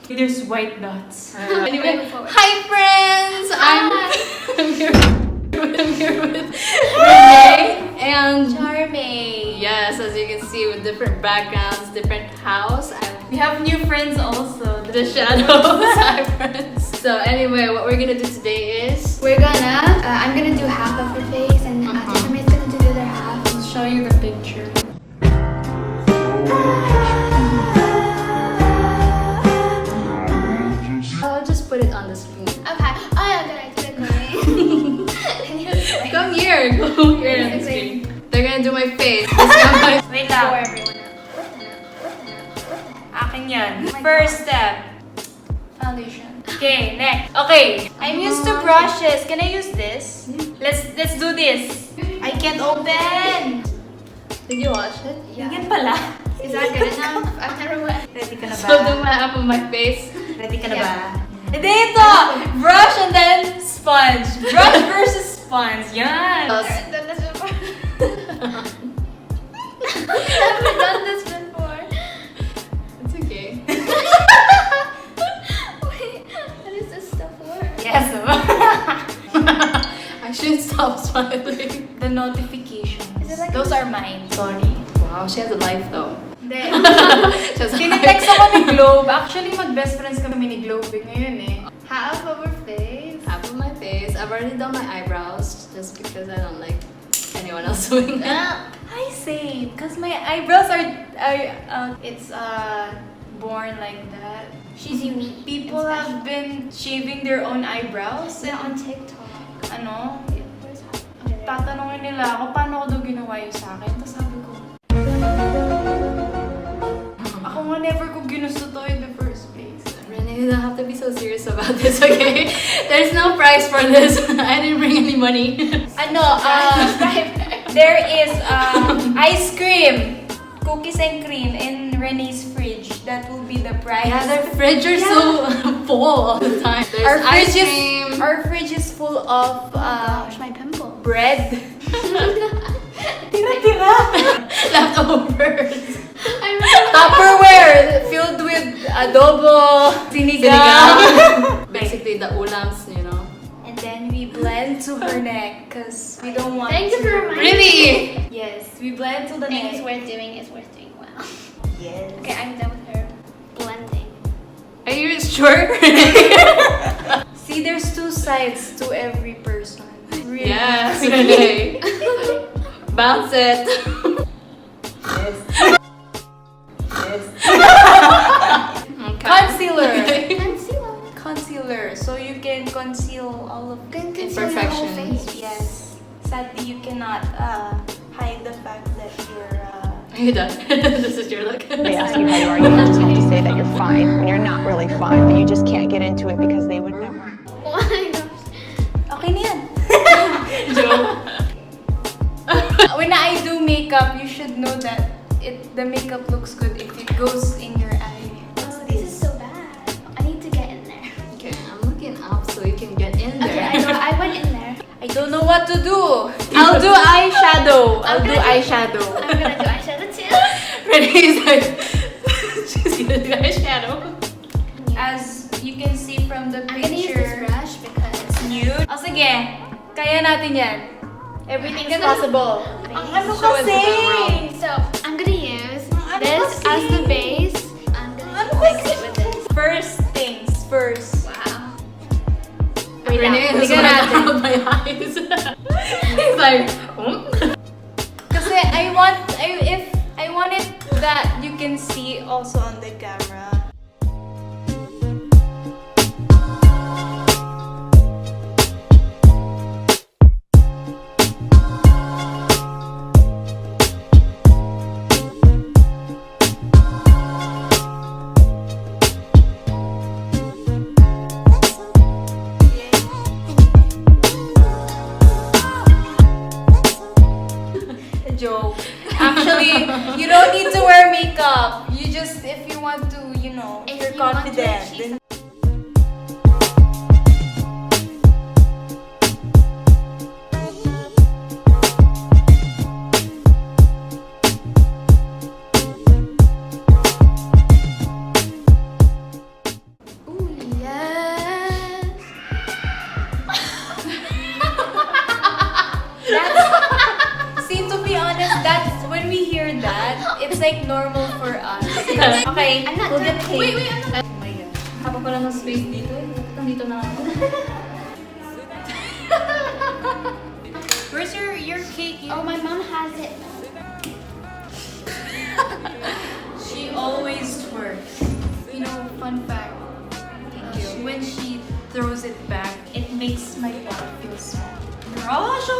There's white dots. Anyway, hi friends! I'm here with Renee and Charmaine. yes, as you can see, with different backgrounds, different house. We have new friends also. The shadows. Hi friends. So anyway, what we're gonna do today is We're gonna, I'm gonna do half of her face and Charmaine's gonna do the other half. I'll show you the picture. I'll just put it on the screen. Okay. Oh, yeah, good idea. Come here, go here on the screen. They're gonna do my face. This is my Wait For lang. everyone else. Akin yan. First step. Foundation. Okay, next. Okay. I'm used to brushes. Can I use this? Let's do this. I can't open. Did you watch it? Yeah. Yan pala. Is that good enough? I've never went. Ready ka na So do my half of my face. Ready ka na ba? Yeah. Hindi ito! Brush and then sponge. Brush versus sponge. Yan. I've done this before. I've never done this before. It's okay. Wait, what is this stuff for? Yes. I should stop smiling. The notifications. Is it like Those are mine. Sorry. Wow, she has a life though. Hindi. She has a Tinetext ako ni Globe. Actually, mag-best friends kami ni Globe ngayon eh. Half of her face. half of my face. I've already done my eyebrows just because I don't like anyone else doing that. I say, because my eyebrows are it's born like that. She's unique. People and have been shaving their own eyebrows. special. on TikTok. Ano, Where's that? Okay, there. tatanungin nila ako paano ko daw ginawa yun sa akin. Tapos sabi ko, ako nga never ko ginusto to in the first place. Renee, you don't have to be so serious about this, okay? There's no price for this. I didn't bring any money. Ano, there is ice cream, cookies and cream in Renee's fridge. That will be the price. Yeah, their fridge are so full all the time. There's ice cream. Our fridge is full of Gosh, my pimple. bread. Tira-tira. Leftovers. I remember. Tupperware filled with adobo, sinigang. Basically, the ulams, you know. And then we blend to her neck because we don't want Thank you to. for reminding Really? me. Yes, we blend to the Things neck. worth doing is worth doing well. Yes. Okay, I'm done with her blending. Are you sure? See, there's two sides to every person. Really? Yes, Renee. Bounce it. Yes. Okay. Concealer. Concealer. Concealer. So you can conceal all of Can conceal your whole Imperfections. face. Yes. Sadly, you cannot hide the fact that you're. Are you done? This is your look. They ask you how you are, you just have to say that you're fine when you're not really fine, but you just can't get into it because they would never. Oh my gosh. Okay na yan. Joke. When I do makeup, you should know that the makeup looks good if it goes in your eye. Oh, this is so bad. I need to get in there. Okay, I'm looking up so you can get in there. Okay, I went in there. I don't know what to do. I'll do eyeshadow. I'll do I'm eyeshadow. gonna do eyeshadow too. Renee's like, she's gonna do eyeshadow. As you can see from the I'm gonna use this picture, brush because nude. O sige, kaya natin yan. Everything is I'm gonna- possible. Ang Ano Show it to the kasi? world. So I'm gonna use Ano this kasi? as the base. I'm gonna Ano mix kasi? it with this. First things first. Wow. Wait lang, Renee is tingnan like natin. out my eyes. He's like, Kasi I want it that you can see also on the camera. Joke. Actually, you don't need to wear makeup. You just, if you want to, If you're you want to confident. achieve then like normal for us. Okay, I'm not we'll get done. cake. Wait, I'm not. Oh my God. Haba pala ng space dito. Nandito na ako. Where's your cake? Oh, my mom has it. She always twerks. You know, fun fact. When she throws it back, it makes my body feel small. Gosh!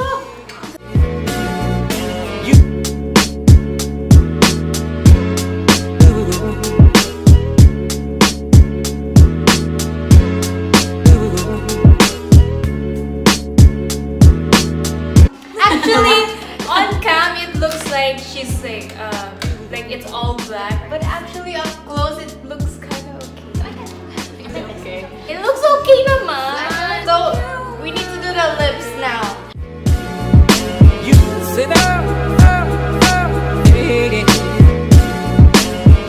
Actually, on cam it looks like she's like it's all black, but actually up close it looks kind of okay. Okay. It looks okay naman. So we need to do the lips now. You sit down, yeah.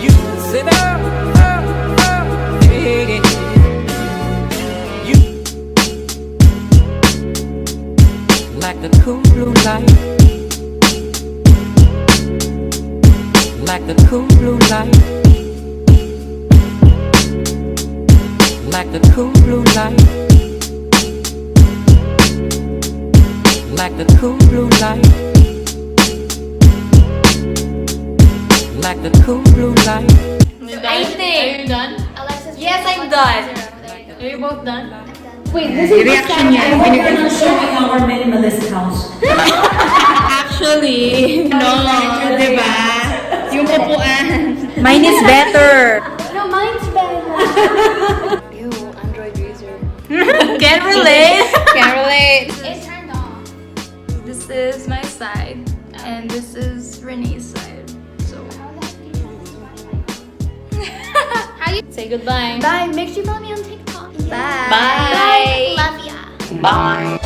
You sit down, yeah. You like the cool blue light, like the cool blue light, like the cool blue light, like the cool blue light, like the cool blue light. I think. Are you done? Alexis. Yes, I'm done. Are you both done? Reaction niya when you're gonna show our minimalist house. Actually, no, diba? Yung upuan. Mine is better. No, mine's better. Ew, Android user. Can't relate. Can't relate. It turned off. This is my side, and this is Renee's side. So. Say goodbye. Bye. Make sure you follow me on TikTok. Bye. Love ya. Bye.